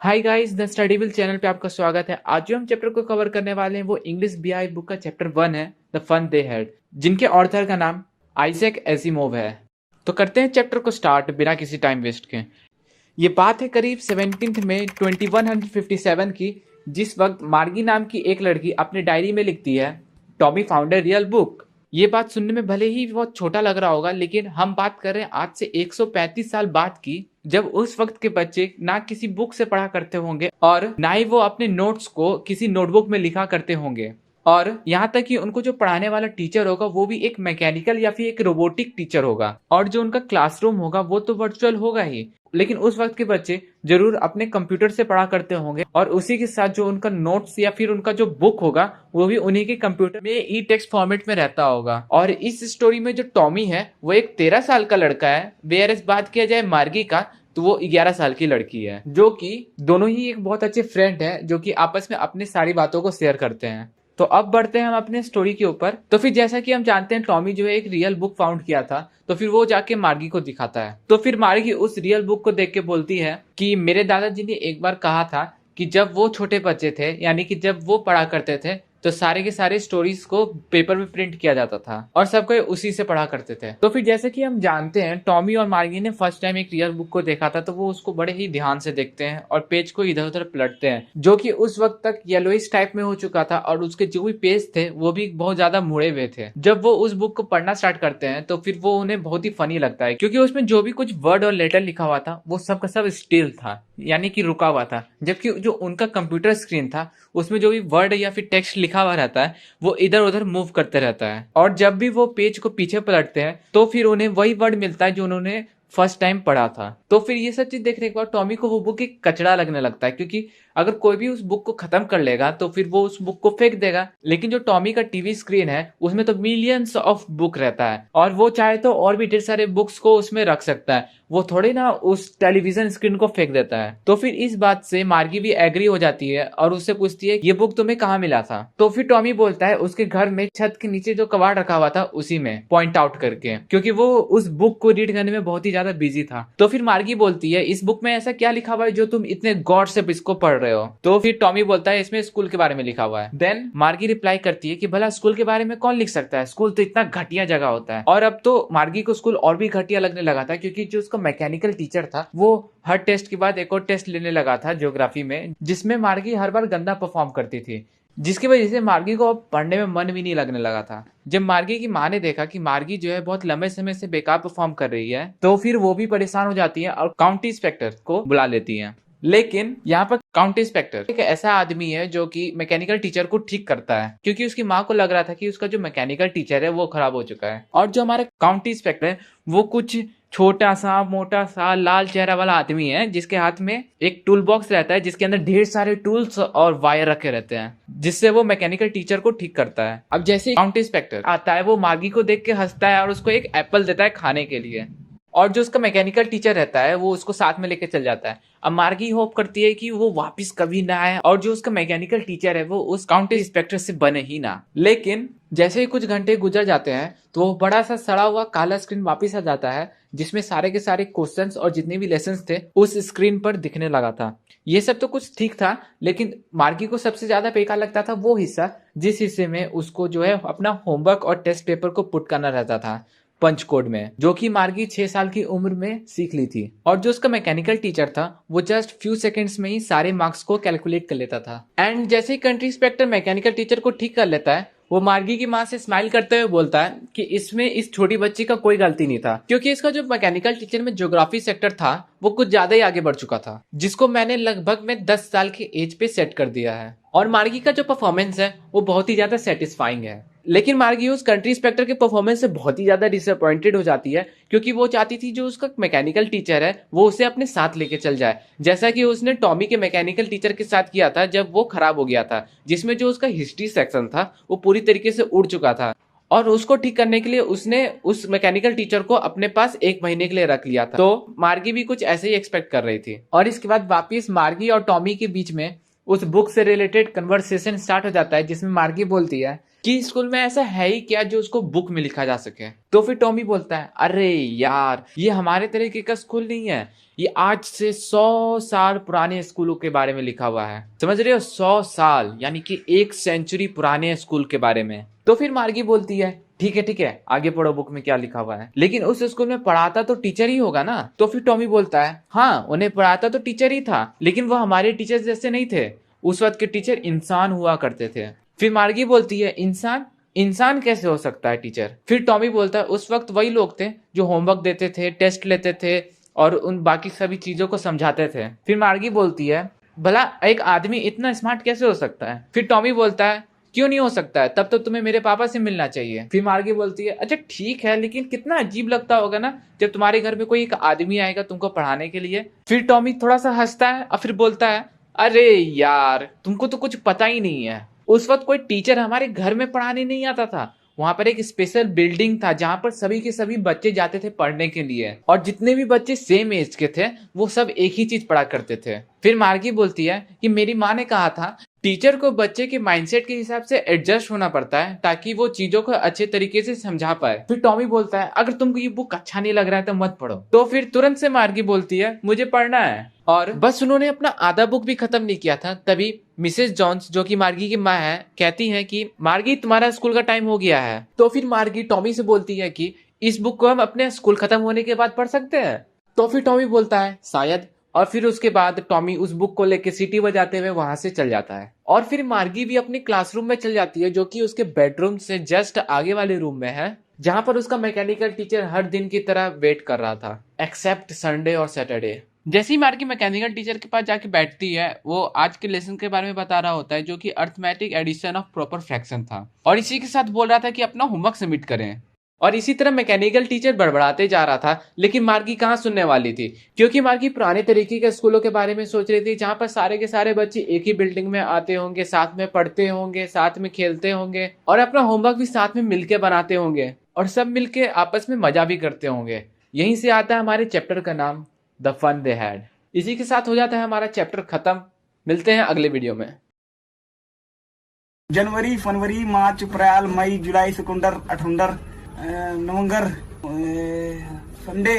Hi guys, the स्टडीविल channel पे आपका स्वागत है। आज जो हम चैप्टर को कवर करने वाले हैं वो इंग्लिश बीआई बुक का चैप्टर 1 है, द फन दे हैड, जिनके ऑथर का नाम आइजैक एसिमोव है। तो करते हैं चैप्टर को स्टार्ट बिना किसी टाइम वेस्ट के। ये बात है करीब 17 मई 2157 की, जिस वक्त मार्गी नाम की एक लड़की अपने डायरी में लिखती है, Tommy found a real book. ये बात सुनने में भले ही बहुत छोटा लग रहा होगा, लेकिन हम बात कर रहे हैं आज से 135 साल बाद की, जब उस वक्त के बच्चे ना किसी बुक से पढ़ा करते होंगे और ना ही वो अपने नोट्स को किसी नोटबुक में लिखा करते होंगे। और यहाँ तक कि उनको जो पढ़ाने वाला टीचर होगा वो भी एक मैकेनिकल या फिर एक रोबोटिक टीचर होगा, और जो उनका क्लासरूम होगा वो तो वर्चुअल होगा ही, लेकिन उस वक्त के बच्चे जरूर अपने कंप्यूटर से पढ़ा करते होंगे, और उसी के साथ जो उनका नोट्स या फिर उनका जो बुक होगा वो भी उन्हीं के कंप्यूटर में ई टेक्स्ट फॉर्मेट में रहता होगा। और इस स्टोरी में जो टॉमी है वो एक 13 साल का लड़का है, वेयर एज बात किया जाए मार्गी का तो वो 11 साल की लड़की है, जो कि दोनों ही एक बहुत अच्छे फ्रेंड है, जो कि आपस में अपनी सारी बातों को शेयर करते हैं। तो अब बढ़ते हैं हम अपने स्टोरी के ऊपर। तो फिर जैसा कि हम जानते हैं, टॉमी जो है एक रियल बुक फाउंड किया था, तो फिर वो जाके मार्गी को दिखाता है। तो फिर मार्गी उस रियल बुक को देख के बोलती है कि मेरे दादाजी ने एक बार कहा था कि जब वो छोटे बच्चे थे, यानी कि जब वो पढ़ा करते थे, तो सारे के सारे स्टोरीज को पेपर में प्रिंट किया जाता था और सबको उसी से पढ़ा करते थे। तो फिर जैसे कि हम जानते हैं, टॉमी और मार्गी ने फर्स्ट टाइम एक रियल बुक को देखा था, तो वो उसको बड़े ही ध्यान से देखते हैं और पेज को इधर उधर पलटते हैं, जो कि उस वक्त तक येलोइश टाइप में हो चुका था, और उसके जो भी पेज थे वो भी बहुत ज्यादा मुड़े हुए थे। जब वो उस बुक को पढ़ना स्टार्ट करते हैं तो फिर वो उन्हें बहुत ही फनी लगता है, क्योंकि उसमें जो भी कुछ वर्ड और लेटर लिखा हुआ था वो सब का सब स्टिल था, यानी कि रुका हुआ था, जबकि जो उनका कंप्यूटर स्क्रीन था उसमें जो भी वर्ड या फिर टेक्स्ट लिखा हुआ रहता है वो इधर उधर मूव करते रहता है, और जब भी वो पेज को पीछे पलटते हैं तो फिर उन्हें वही वर्ड मिलता है जो उन्होंने फर्स्ट टाइम पढ़ा था। तो फिर ये सब चीज देखने के बाद टॉमी को वो बुक एक कचरा लगने लगता है, क्योंकि अगर कोई भी उस बुक को खत्म कर लेगा तो फिर वो उस बुक को फेंक देगा। लेकिन जो टॉमी का टीवी स्क्रीन है उसमें तो मिलियंस ऑफ बुक रहता है, और वो चाहे तो और भी ढेर सारे बुक्स को उसमें रख सकता है, वो थोड़ी ना उस टेलीविजन स्क्रीन को फेंक देता है। तो फिर इस बात से मार्गी भी एग्री हो जाती है और उससे पूछती है ये बुक तुम्हें कहाँ मिला था। तो फिर टॉमी बोलता है उसके घर में छत के नीचे जो कबाड़ रखा हुआ था उसी में, पॉइंट आउट करके, क्योंकि वो उस बुक को रीड करने में बहुत ही ज्यादा बिजी था। तो फिर मार्गी बोलती है इस बुक में ऐसा क्या लिखा हुआ है जो तुम इतने गौर से इसको पढ़ रहे हो। तो फिर टॉमी बोलता है इसमें स्कूल के बारे में लिखा हुआ है। देन मार्गी रिप्लाई करती है कि भला स्कूल के बारे में कौन लिख सकता है, स्कूल तो इतना घटिया जगह होता है। और अब तो मार्गी को स्कूल और भी घटिया लगने लगा था, क्योंकि जो उसका मैकेनिकल टीचर था वो हर टेस्ट के बाद एक और टेस्ट लेने लगा था ज्योग्राफी में, जिसमें मार्गी हर बार गंदा परफॉर्म करती थी, जिसकी वजह से मार्गी को अब पढ़ने में मन भी नहीं लगने लगा था। जब मार्गी की माँ ने देखा कि मार्गी जो है बहुत लंबे समय से बेकार परफॉर्म कर रही है, तो फिर वो भी परेशान हो जाती है और काउंटी इंस्पेक्टर को बुला लेती है। लेकिन यहाँ पर काउंटी इंस्पेक्टर एक ऐसा आदमी है जो कि मैकेनिकल टीचर को ठीक करता है, क्योंकि उसकी माँ को लग रहा था कि उसका जो मैकेनिकल टीचर है वो खराब हो चुका है। और जो हमारा काउंटी इंस्पेक्टर है वो कुछ छोटा सा मोटा सा लाल चेहरा वाला आदमी है, जिसके हाथ में एक टूल बॉक्स रहता है जिसके अंदर ढेर सारे टूल्स और वायर रखे रहते हैं, जिससे वो मैकेनिकल टीचर को ठीक करता है। अब जैसे काउंटी इंस्पेक्टर आता है वो मार्गी को देख के हंसता है और उसको एक एप्पल देता है खाने के लिए, और जो उसका मैकेनिकल टीचर रहता है वो उसको साथ में लेके चल जाता है। अब मार्गी होप करती है कि वो वापस कभी ना आए और जो उसका मैकेनिकल टीचर है वो उस काउंटी इंस्पेक्टर से बने ही ना। लेकिन जैसे ही कुछ घंटे गुजर जाते हैं तो वो बड़ा सा सड़ा हुआ काला स्क्रीन वापस आ जाता है, जिसमें सारे के सारे क्वेश्चंस और जितने भी लेसन्स थे उस स्क्रीन पर दिखने लगा था। ये सब तो कुछ ठीक था, लेकिन मार्गी को सबसे ज्यादा बेकार लगता था वो हिस्सा जिस हिस्से में उसको जो है अपना होमवर्क और टेस्ट पेपर को पुट करना रहता था पंच कोड में, जो कि मार्गी 6 साल की उम्र में सीख ली थी। और जो उसका मैकेनिकल टीचर था वो जस्ट फ्यू सेकंड्स में ही सारे मार्क्स को कैलकुलेट कर लेता था। एंड जैसे ही कंट्री इंस्पेक्टर मैकेनिकल टीचर को ठीक कर लेता है, वो मार्गी की माँ से स्माइल करते हुए बोलता है कि इसमें इस छोटी बच्ची का कोई गलती नहीं था, क्योंकि इसका जो मैकेनिकल टीचर में ज्योग्राफी सेक्टर था वो कुछ ज्यादा ही आगे बढ़ चुका था, जिसको मैंने लगभग में 10 साल की एज पे सेट कर दिया है। और मार्गी का जो परफॉर्मेंस है वो बहुत ही ज्यादा सेटिस्फाइंग है। लेकिन मार्गी उस कंट्री इंस्पेक्टर के परफॉर्मेंस से बहुत ही ज्यादा डिसअपॉइंटेड हो जाती है, क्योंकि वो चाहती थी जो उसका मैकेनिकल टीचर है वो उसे अपने साथ लेके चल जाए, जैसा कि उसने टॉमी के मैकेनिकल टीचर के साथ किया था जब वो खराब हो गया था, जिसमें जो उसका हिस्ट्री सेक्शन था वो पूरी तरीके से उड़ चुका था, और उसको ठीक करने के लिए उसने उस मैकेनिकल टीचर को अपने पास 1 महीने के लिए रख लिया था। तो मार्गी भी कुछ ऐसे ही एक्सपेक्ट कर रही थी। और इसके बाद वापिस मार्गी और टॉमी के बीच में उस बुक से रिलेटेड कन्वर्सेशन स्टार्ट हो जाता है, जिसमें मार्गी बोलती है कि स्कूल में ऐसा है ही क्या जो उसको बुक में लिखा जा सके। तो फिर टॉमी बोलता है, अरे यार ये हमारे तरीके का स्कूल नहीं है, ये आज से 100 साल पुराने स्कूलों के बारे में लिखा हुआ है। समझ रहे हो, 100 साल यानी कि 1 सेंचुरी पुराने स्कूल के बारे में। तो फिर मार्गी बोलती है, ठीक है आगे पढ़ो बुक में क्या लिखा हुआ है। लेकिन उस स्कूल में पढ़ाता तो टीचर ही होगा ना। तो फिर टॉमी बोलता है, हाँ उन्हें पढ़ाता तो टीचर ही था, लेकिन वो हमारे टीचर जैसे नहीं थे। उस वक्त के टीचर इंसान हुआ करते थे। फिर मार्गी बोलती है, इंसान इंसान कैसे हो सकता है टीचर। फिर टॉमी बोलता है, उस वक्त वही लोग थे जो होमवर्क देते थे, टेस्ट लेते थे और उन बाकी सभी चीजों को समझाते थे। फिर मार्गी बोलती है, भला एक आदमी इतना स्मार्ट कैसे हो सकता है। फिर टॉमी बोलता है, क्यों नहीं हो सकता है, तब तो तुम्हें मेरे पापा से मिलना चाहिए। फिर मार्गी बोलती है, अच्छा ठीक है, लेकिन कितना अजीब लगता होगा ना जब तुम्हारे घर में कोई एक आदमी आएगा तुमको पढ़ाने के लिए। फिर टॉमी थोड़ा सा हंसता है और फिर बोलता है, अरे यार तुमको तो कुछ पता ही नहीं है, उस वक्त कोई टीचर हमारे घर में पढ़ाने नहीं आता था। वहां पर एक स्पेशल बिल्डिंग था जहां पर सभी के सभी बच्चे जाते थे पढ़ने के लिए, और जितने भी बच्चे सेम एज के थे वो सब एक ही चीज पढ़ा करते थे। फिर मार्गी बोलती है कि मेरी माँ ने कहा था टीचर को बच्चे के माइंडसेट के हिसाब से एडजस्ट होना पड़ता है ताकि वो चीजों को अच्छे तरीके से समझा पाए। फिर टॉमी बोलता है, अगर तुमको ये बुक अच्छा नहीं लग रहा है तो मत पढ़ो। तो फिर तुरंत से मार्गी बोलती है, मुझे पढ़ना है। और बस उन्होंने अपना आधा बुक भी खत्म नहीं किया था, तभी मिसेस जॉन्स जो कि मार्गी की माँ है कहती है कि मार्गी तुम्हारा स्कूल का टाइम हो गया है। तो फिर मार्गी टॉमी से बोलती है कि इस बुक को हम अपने स्कूल खत्म होने के बाद पढ़ सकते हैं। तो फिर टॉमी बोलता है शायद, और फिर उसके बाद टॉमी उस बुक को लेकर सीटी बजाते हुए वहां से चल जाता है। और फिर मार्गी भी अपने क्लासरूम में चल जाती है जो कि उसके बेडरूम से जस्ट आगे वाले रूम में है, जहां पर उसका मैकेनिकल टीचर हर दिन की तरह वेट कर रहा था एक्सेप्ट संडे और सैटरडे। जैसे ही मार्गी मैकेनिकल टीचर के पास जाके बैठती है, वो आज के लेसन के बारे में बता रहा होता है जो कि arithmetic addition of proper fraction था, और इसी के साथ बोल रहा था कि अपना होमवर्क सबमिट करें। और इसी तरह मैकेनिकल टीचर बड़बड़ाते जा रहा था, लेकिन मार्गी कहाँ सुनने वाली थी, क्योंकि मार्गी पुराने तरीके के स्कूलों के बारे में सोच रही थी जहां पर सारे के सारे बच्चे एक ही बिल्डिंग में आते होंगे, साथ में पढ़ते होंगे, साथ में खेलते होंगे और अपना होमवर्क भी साथ में मिलके बनाते होंगे और सब मिलके आपस में मजा भी करते होंगे। यहीं से आता है हमारे चैप्टर का नाम, द फन दे हैड। इसी के साथ हो जाता है हमारा चैप्टर खत्म। मिलते हैं अगले वीडियो में। जनवरी, फरवरी, मार्च, अप्रैल, मई, जुलाई, सितंबर, अठंबर, नवंबर, संडे,